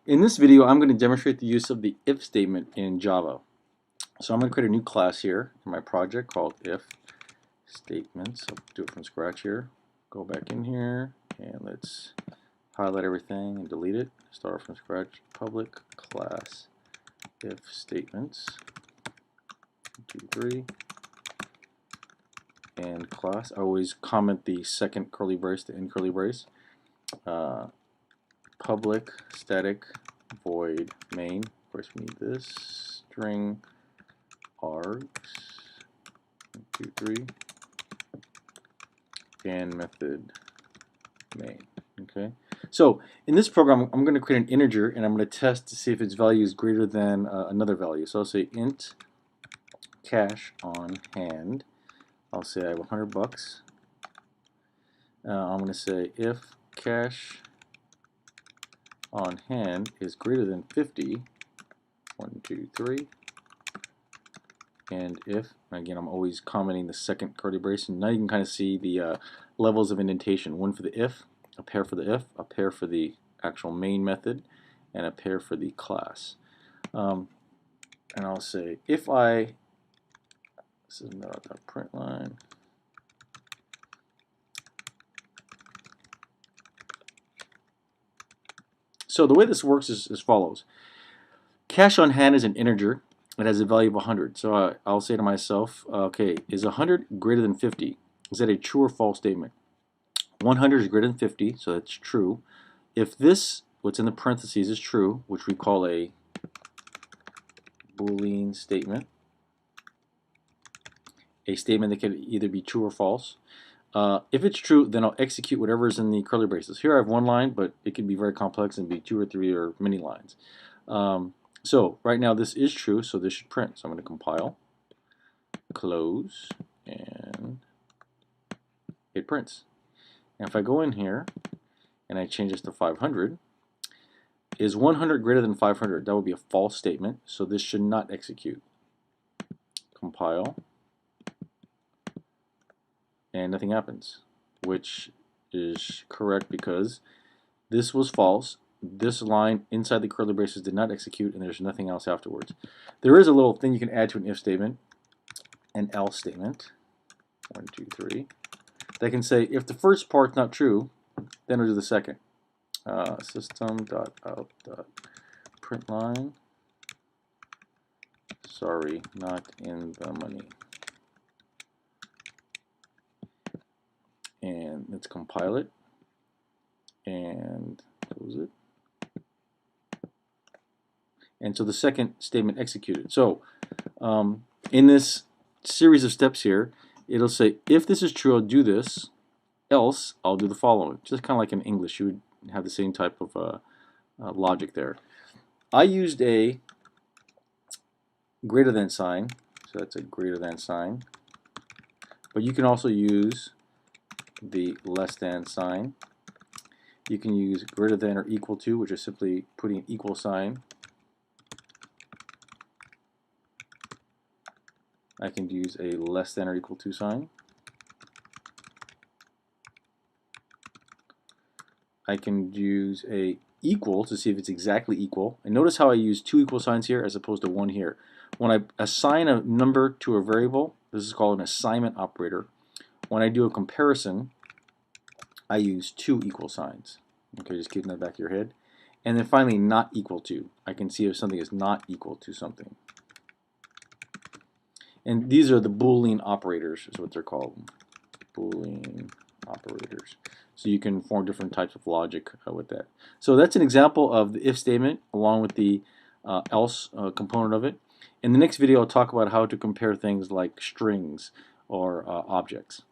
In this video, I'm going to demonstrate the use of the if statement in Java. So I'm going to create a new class here in my project called if statements. I'll do it from scratch here. Go back in here and let's highlight everything and delete it. Start from scratch. Public class if statements. 2, 3. And class. I always comment the second curly brace, the end curly brace. Public static void main. Of course, we need this string args 2, 3 and method main. Okay. So in this program, I'm going to create an integer and I'm going to test to see if its value is greater than another value. So I'll say int cash on hand. I'll say I have $100. I'm going to say if cash on hand is greater than 50, 1, 2, 3, and if, again, I'm always commenting the second curly brace, and now you can kind of see the levels of indentation. One for the if, a pair for the if, a pair for the actual main method, and a pair for the class. And I'll say if this is not the print line. So the way this works is as follows. Cash on hand is an integer. It has a value of 100. So I'll say to myself, okay, is 100 greater than 50? Is that a true or false statement? 100 is greater than 50, so that's true. If this, what's in the parentheses, is true, which we call a Boolean statement, a statement that can either be true or false. If it's true, then I'll execute whatever is in the curly braces. Here I have one line, but it can be very complex and be 2 or 3 or many lines. So right now this is true, so this should print. So I'm going to compile, close, and it prints. And if I go in here and I change this to 500, is 100 greater than 500? That would be a false statement, so this should not execute. Compile, and nothing happens, which is correct because this was false. This line inside the curly braces did not execute, and there's nothing else afterwards. There is a little thing you can add to an if statement, an else statement, 1, 2, 3, that can say if the first part's not true, then we'll do the second. System.out.println, sorry, not in the money. And let's compile it and close it. And so the second statement executed. So in this series of steps here, it'll say if this is true, I'll do this, else I'll do the following. Just kind of like in English, you would have the same type of logic there. I used a greater than sign, so that's a greater than sign, but you can also use the less than sign. You can use greater than or equal to, which is simply putting an equal sign. I can use a less than or equal to sign. I can use a equal to see if it's exactly equal. And notice how I use 2 equal signs here as opposed to 1 here. When I assign a number to a variable, this is called an assignment operator. When I do a comparison, I use 2 equal signs. Okay, just keep in the back of your head. And then finally, not equal to. I can see if something is not equal to something. And these are the Boolean operators, is what they're called. Boolean operators. So you can form different types of logic with that. So that's an example of the if statement along with the else component of it. In the next video, I'll talk about how to compare things like strings or objects.